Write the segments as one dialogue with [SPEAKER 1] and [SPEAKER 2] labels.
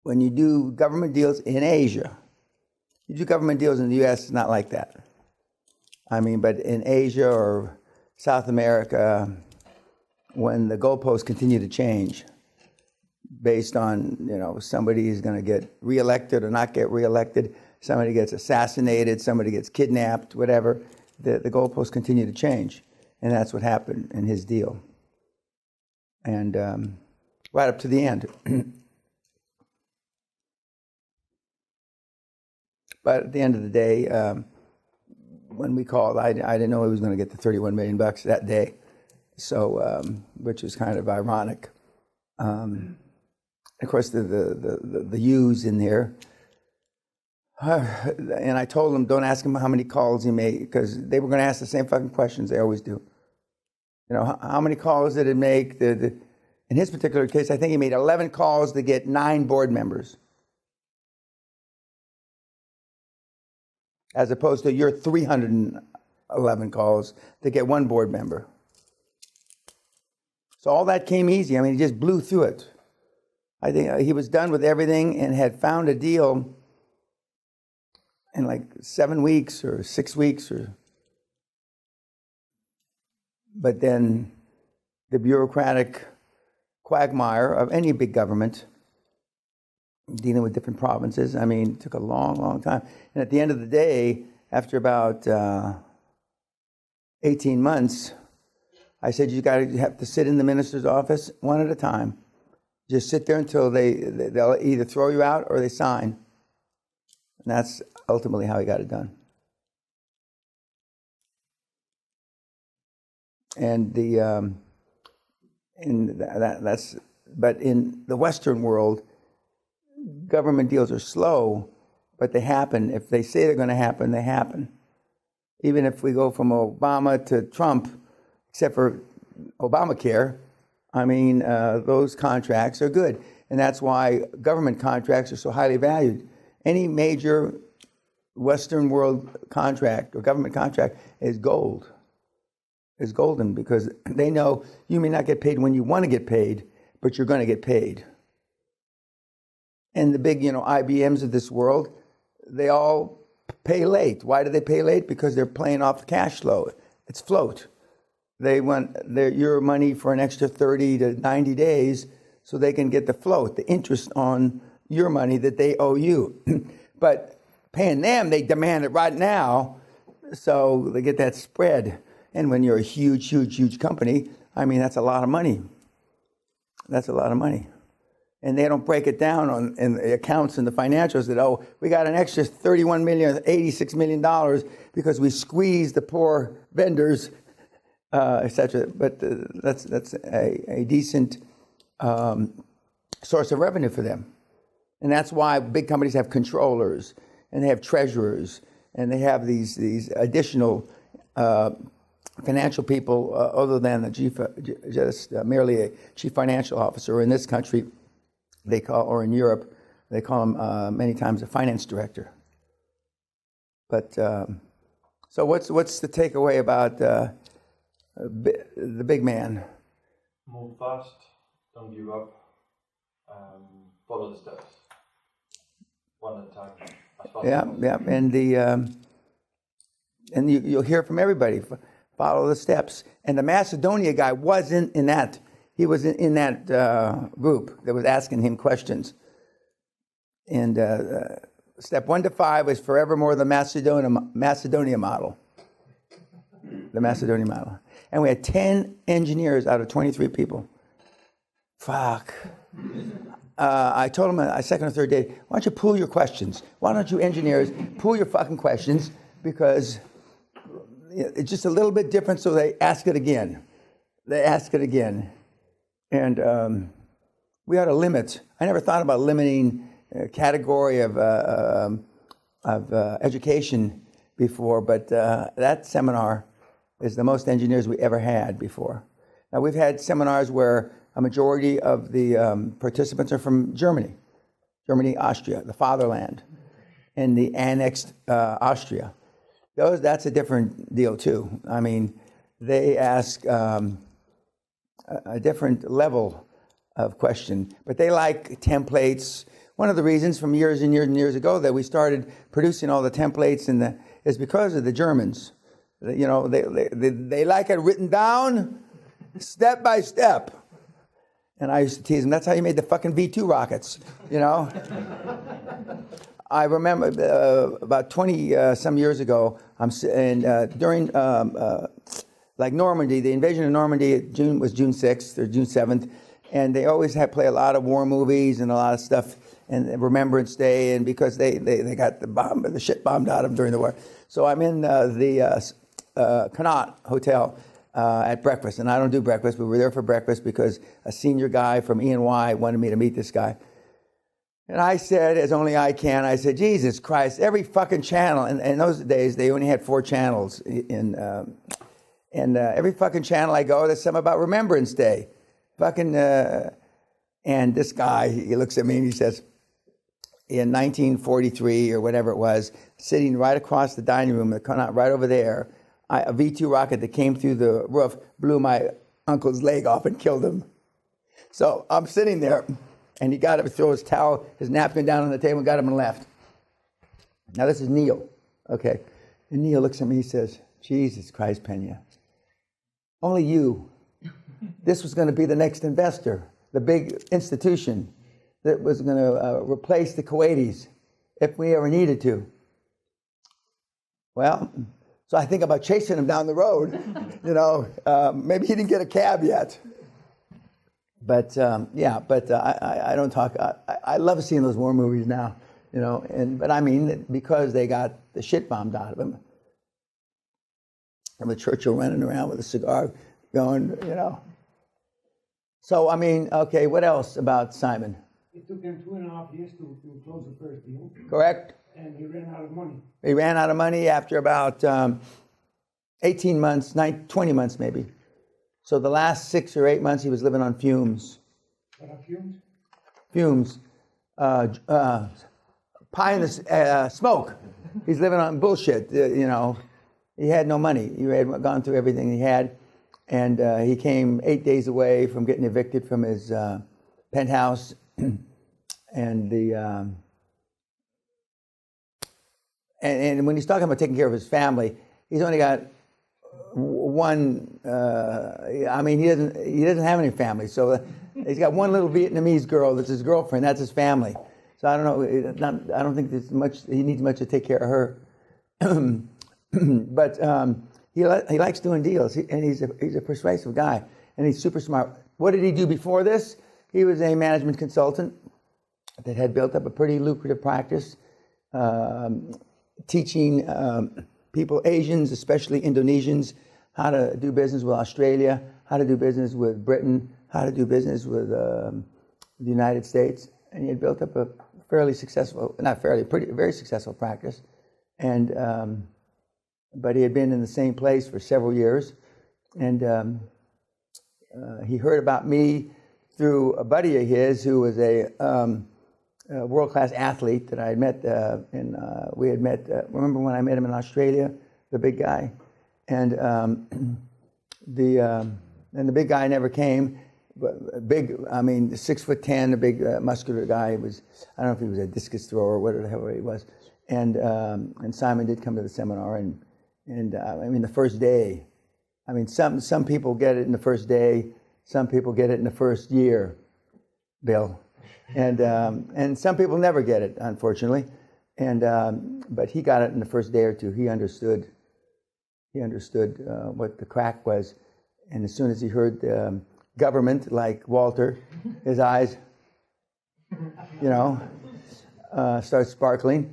[SPEAKER 1] when you do government deals in Asia, you do government deals in the U.S., it's not like that. I mean, but in Asia or South America, when the goalposts continue to change based on, somebody is going to get reelected or not get reelected, somebody gets assassinated, somebody gets kidnapped, whatever, the goalposts continue to change. And that's what happened in his deal. And right up to the end. But at the end of the day, when we called, I didn't know he was going to get the $31 million that day, so which was kind of ironic. Of course, the U's in there, and I told them, don't ask him how many calls he made, because they were going to ask the same fucking questions they always do. How many calls did it make? In his particular case, I think he made 11 calls to get 9 board members, as opposed to your 311 calls to get 1 board member. So all that came easy. I mean, he just blew through it. I think he was done with everything and had found a deal in like 7 weeks or 6 weeks. But then the bureaucratic quagmire of any big government dealing with different provinces, I mean, it took a long, long time. And at the end of the day, after about 18 months, I said, you have to sit in the minister's office one at a time. Just sit there until they'll either throw you out or they sign. And that's ultimately how he got it done. And but in the Western world, government deals are slow, but they happen. If they say they're going to happen, they happen. Even if we go from Obama to Trump, except for Obamacare, I mean, those contracts are good. And that's why government contracts are so highly valued. Any major Western world contract or government contract is gold. Is golden, because they know you may not get paid when you want to get paid, but you're going to get paid. And the big, IBMs of this world, they all pay late. Why do they pay late? Because they're playing off cash flow. It's float. They want your money for an extra 30 to 90 days so they can get the float, the interest on your money that they owe you. But paying them, they demand it right now, so they get that spread. And when you're a huge, huge, huge company, I mean, that's a lot of money. That's a lot of money. And they don't break it down in the accounts and the financials that, we got an extra $31 million, $86 million because we squeezed the poor vendors, etc. But that's a decent source of revenue for them. And that's why big companies have controllers, and they have treasurers, and they have these additional financial people other than the chief, merely a chief financial officer. In this country, or in Europe, they call him many times a finance director. But so what's the takeaway about the big man?
[SPEAKER 2] Move fast, don't give up, follow the steps, one at a time.
[SPEAKER 1] Yeah, and you'll hear from everybody. Follow the steps. And the Macedonia guy wasn't in that. He was in that group that was asking him questions. And step 1 to 5 was forevermore the Macedonia model. The Macedonia model. And we had 10 engineers out of 23 people. Fuck. I told him a second or third day, why don't you pool your questions? Why don't you engineers pool your fucking questions? Because it's just a little bit different, so they ask it again. And we ought to limit. I never thought about limiting a category of education before, but that seminar is the most engineers we ever had before. Now, we've had seminars where a majority of the participants are from Germany, Austria, the fatherland, and the annexed Austria. That's a different deal, too. I mean, they ask a different level of question, but they like templates. one of the reasons from years and years and years ago that we started producing all the templates is because of the Germans. You know, they like it written down, step by step. And I used to tease them, that's how you made the fucking V2 rockets, you know? I remember about 20 some years ago, during like Normandy, the invasion of Normandy was June 6th or June 7th, and they always play a lot of war movies and a lot of stuff, and Remembrance Day, and because they got the shit bombed out of them during the war. So I'm in the Connaught Hotel at breakfast, and I don't do breakfast, but we're there for breakfast because a senior guy from E&Y wanted me to meet this guy. And I said, as only I can, I said, Jesus Christ, every fucking channel, and in those days they only had 4 channels, and every fucking channel I go, there's something about Remembrance Day. Fucking, and this guy, he looks at me and he says, in 1943 or whatever it was, sitting right across the dining room, right over there, a V2 rocket that came through the roof blew my uncle's leg off and killed him. So I'm sitting there, and he got up, threw his towel, his napkin down on the table, and got him and left. Now this is Neil, okay? And Neil looks at me, he says, Jesus Christ, Peña, only you. This was going to be the next investor, the big institution that was going to replace the Kuwaitis if we ever needed to. Well, so I think about chasing him down the road. You know, maybe he didn't get a cab yet. But I don't talk. I love seeing those war movies now. You know, but I mean because they got the shit bombed out of them. And with Churchill running around with a cigar, going, you know. So I mean, okay, what else about Simon?
[SPEAKER 3] It took them 2.5 years to close the first deal.
[SPEAKER 1] Correct.
[SPEAKER 3] And he ran out of money.
[SPEAKER 1] He ran out of money after about 18 months, 20 months maybe. So the last 6 or 8 months he was living on fumes.
[SPEAKER 3] What are fumes?
[SPEAKER 1] Fumes. Pie in the smoke. He's living on bullshit, you know. He had no money. He had gone through everything he had. And he came 8 days away from getting evicted from his penthouse. And and when he's talking about taking care of his family, he's only got one. I mean, he doesn't have any family, so he's got one little Vietnamese girl that's his girlfriend. That's his family. So I don't know. I don't think there's much. He needs much to take care of her. But he likes doing deals, and he's a persuasive guy, and he's super smart. What did he do before this? He was a management consultant that had built up a pretty lucrative practice, teaching people, Asians, especially Indonesians, how to do business with Australia, how to do business with Britain, how to do business with the United States. And he had built up a very successful practice. And but he had been in the same place for several years. And he heard about me through a buddy of his who was a world-class athlete that I had met, we had met, remember when I met him in Australia, the big guy? And the big guy never came. Big, I mean, 6'10", a big muscular guy. I don't know if he was a discus thrower or whatever the hell he was. And Simon did come to the seminar, and I mean, the first day, I mean, some people get it in the first day, some people get it in the first year, Bill. And some people never get it, unfortunately. But he got it in the first day or two. He understood what the crack was. And as soon as he heard government, like Walter, his eyes, start sparkling.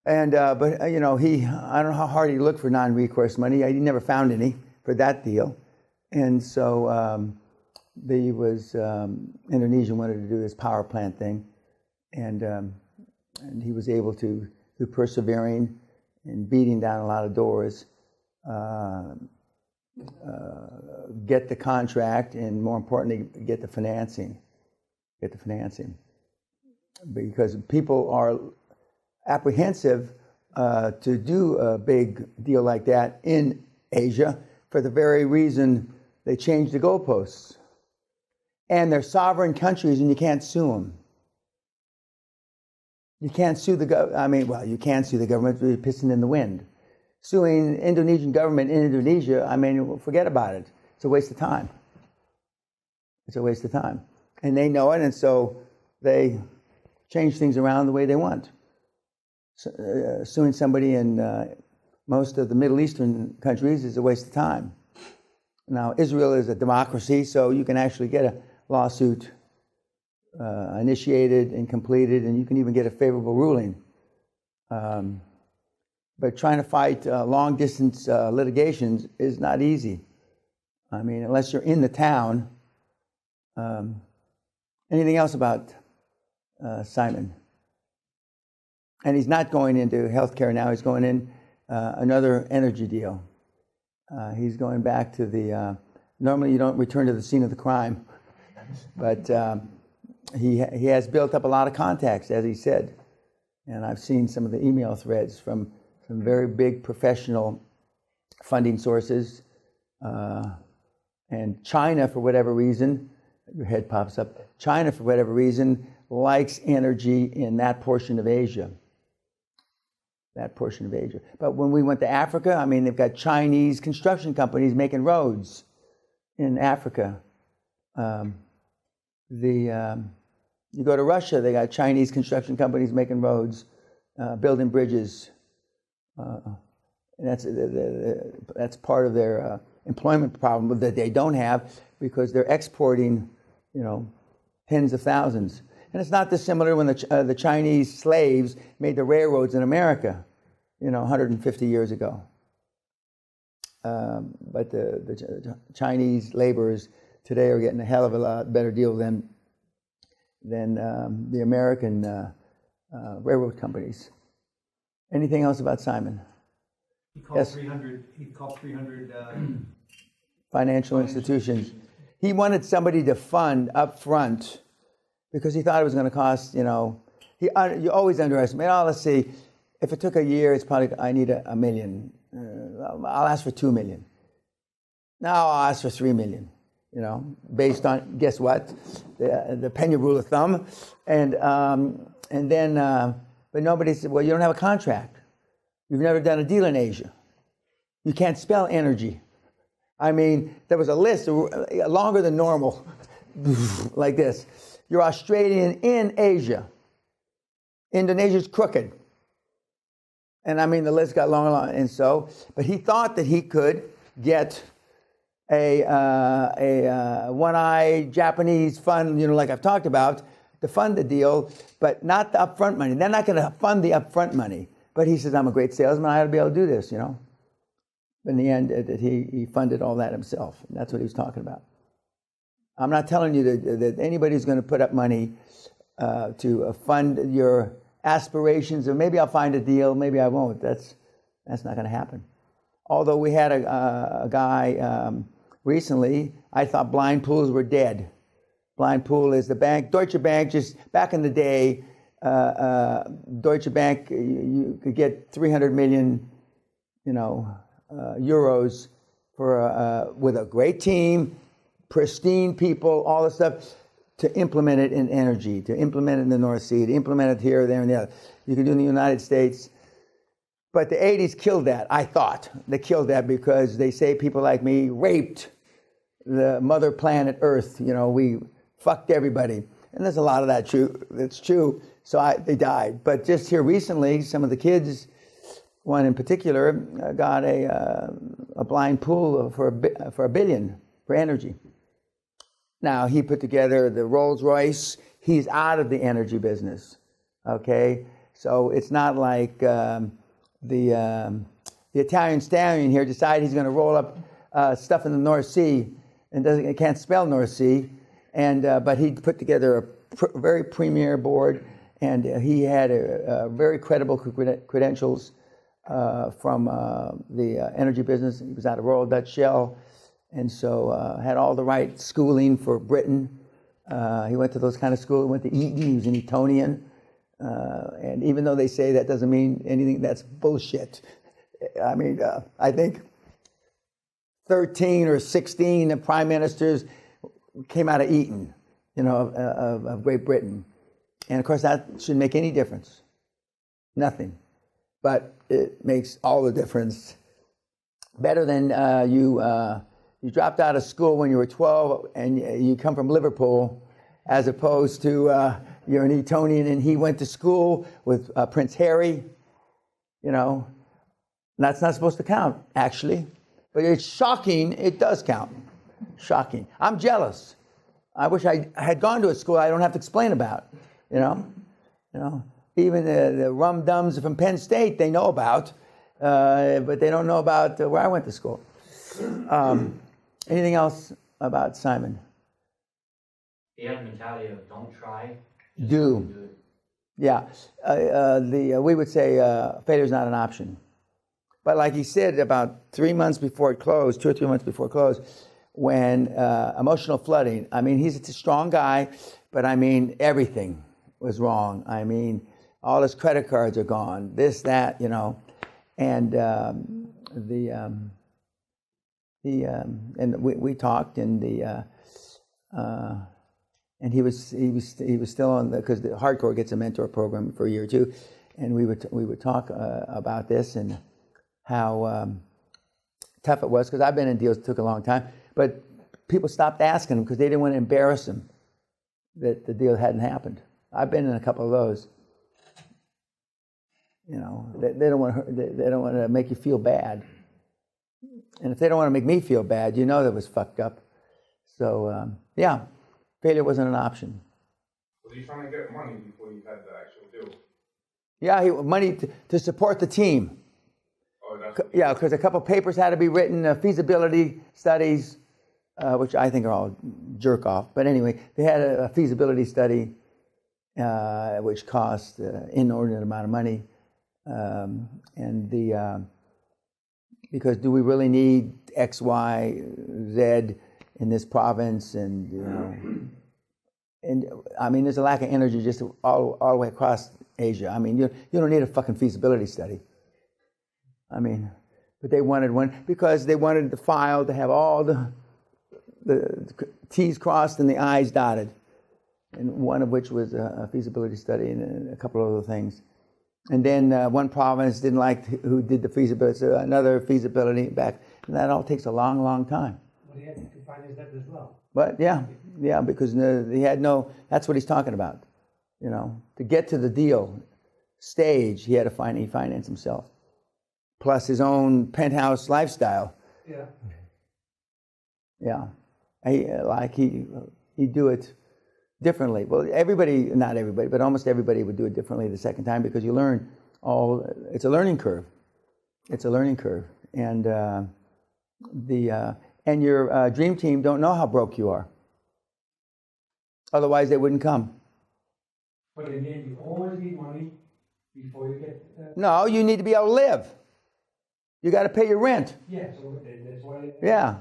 [SPEAKER 1] But I don't know how hard he looked for non-recourse money. He never found any for that deal. And so Indonesia wanted to do this power plant thing. And he was able to, through persevering and beating down a lot of doors, get the contract, and more importantly, get the financing. Because people are apprehensive to do a big deal like that in Asia for the very reason they changed the goalposts. And they're sovereign countries, and you can't sue them. You can't sue the government. I mean, well, you can sue the government, but you're pissing in the wind. Suing Indonesian government in Indonesia, I mean, forget about it. It's a waste of time. It's a waste of time. And they know it, and so they change things around the way they want. Suing somebody in most of the Middle Eastern countries is a waste of time. Now, Israel is a democracy, so you can actually get a lawsuit initiated and completed, and you can even get a favorable ruling. But trying to fight long-distance litigations is not easy. I mean, unless you're in the town. Anything else about Simon? And he's not going into healthcare now. He's going in another energy deal. He's going back to the... normally you don't return to the scene of the crime. But he has built up a lot of contacts, as he said. And I've seen some of the email threads from some very big professional funding sources. And China, for whatever reason, your head pops up, China, for whatever reason, likes energy in that portion of Asia. That portion of Asia. But when we went to Africa, I mean, they've got Chinese construction companies making roads in Africa. You go to Russia, they got Chinese construction companies making roads, building bridges. And that's part of their employment problem that they don't have, because they're exporting, tens of thousands. And it's not dissimilar when the Chinese slaves made the railroads in America, 150 years ago. But the Chinese laborers today are getting a hell of a lot better deal than the American railroad companies. Anything else about Simon?
[SPEAKER 4] He called 300
[SPEAKER 1] financial institutions. He wanted somebody to fund up front because he thought it was going to cost, you always underestimate. Oh, let's see. If it took a year, it's probably, I need $1 million. I'll ask for $2 million. Now I'll ask for $3 million, based on, guess what? The Peña rule of thumb. And then, but nobody said, well, you don't have a contract. You've never done a deal in Asia. You can't spell energy. I mean, there was a list longer than normal, like this. You're Australian in Asia. Indonesia's crooked. And I mean, the list got long and long. And so, but he thought that he could get a one-eye Japanese fund, like I've talked about, to fund the deal, but not the upfront money. They're not going to fund the upfront money. But he says, I'm a great salesman. I ought to be able to do this, In the end, he funded all that himself. And that's what he was talking about. I'm not telling you that anybody's going to put up money to fund your aspirations, or maybe I'll find a deal, maybe I won't. That's not going to happen. Although we had a guy recently, I thought blind pools were dead. Blind pool is the bank. Deutsche Bank, just back in the day, Deutsche Bank, you could get 300 million, euros for with a great team, pristine people, all this stuff, to implement it in energy, to implement it in the North Sea, to implement it here, there, and the other. You can do it in the United States. But the 80s killed that, I thought. They killed that because they say people like me raped the mother planet Earth. We fucked everybody. And there's a lot of that true. That's true. So they died. But just here recently, some of the kids, one in particular, got a blind pool for $1 billion for energy. Now, he put together the Rolls Royce. He's out of the energy business, okay? So it's not like the Italian stallion here decided he's going to roll up stuff in the North Sea and can't spell North Sea. But he put together a very premier board, and he had a very credible credentials from the energy business. He was out of Royal Dutch Shell. And so had all the right schooling for Britain. He went to those kind of schools, went to Eton, he was an Etonian. And even though they say that doesn't mean anything, that's bullshit. I mean, I think 13 or 16 prime ministers came out of Eton, of Great Britain. And of course, that shouldn't make any difference. Nothing. But it makes all the difference. Better than you dropped out of school when you were 12 and you come from Liverpool, as opposed to you're an Etonian and he went to school with Prince Harry. You know, that's not supposed to count, actually. But it's shocking, it does count. Shocking. I'm jealous. I wish I had gone to a school I don't have to explain about, you know. Even the rum-dums from Penn State they know about, but they don't know about where I went to school. Anything else about Simon?
[SPEAKER 5] He has a mentality of don't try. Just
[SPEAKER 1] Do.
[SPEAKER 5] it.
[SPEAKER 1] Yeah. We would say failure is not an option. But like he said, about 3 months before it closed, 2 or 3 months before it closed, when emotional flooding, I mean, he's a strong guy, but I mean, everything was wrong. I mean, all his credit cards are gone, this, that, you know. And we talked, and and he was still on because the hardcore gets a mentor program for a year or two, and we would talk about this and how tough it was, because I've been in deals that took a long time, but people stopped asking him because they didn't want to embarrass him that the deal hadn't happened. I've been in a couple of those. You know, they don't want to make you feel bad, and if they don't want to make me feel bad, you know that was fucked up. So yeah, failure wasn't an option.
[SPEAKER 6] Was he trying to get money before you had the actual deal?
[SPEAKER 1] Yeah, money to support the team.
[SPEAKER 6] Oh, that's
[SPEAKER 1] Yeah, because a couple papers had to be written, feasibility studies, which I think are all jerk off. But anyway, they had a feasibility study which cost inordinate amount of money, because do we really need X, Y, Z in this province? And you know, and I mean, there's a lack of energy just all the way across Asia. I mean, you don't need a fucking feasibility study. I mean, but they wanted one because they wanted the file to have all the T's crossed and the I's dotted, and one of which was a feasibility study and a couple of other things. And then one province didn't like who did the feasibility, so another feasibility back, and that all takes a long, long time.
[SPEAKER 3] But he had to finance that as well.
[SPEAKER 1] But yeah, because he had no. That's what he's talking about. You know, to get to the deal stage, he had to finance himself, plus his own penthouse lifestyle.
[SPEAKER 3] Yeah.
[SPEAKER 1] Yeah, he'd do it differently. Well, not everybody, but almost everybody would do it differently the second time because you learn it's a learning curve. It's a learning curve, and your dream team don't know how broke you are. Otherwise, they wouldn't come.
[SPEAKER 3] But in the end, you always need money before you get.
[SPEAKER 1] No, you need to be able to live. You got to pay your rent.
[SPEAKER 3] Yeah, so that's why.
[SPEAKER 1] Yeah.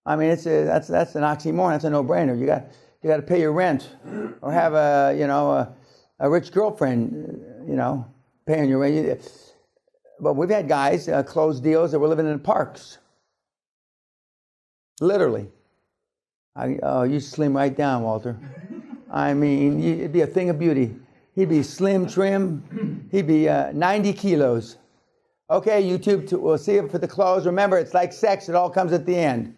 [SPEAKER 1] I mean, that's an oxymoron. That's a no-brainer. You got to pay your rent, or have a rich girlfriend, paying your rent. But we've had guys close deals that were living in parks. Literally. You slim right down, Walter. I mean, it'd be a thing of beauty. He'd be slim, trim. He'd be 90 kilos. Okay, YouTube, we'll see you for the close. Remember, it's like sex. It all comes at the end.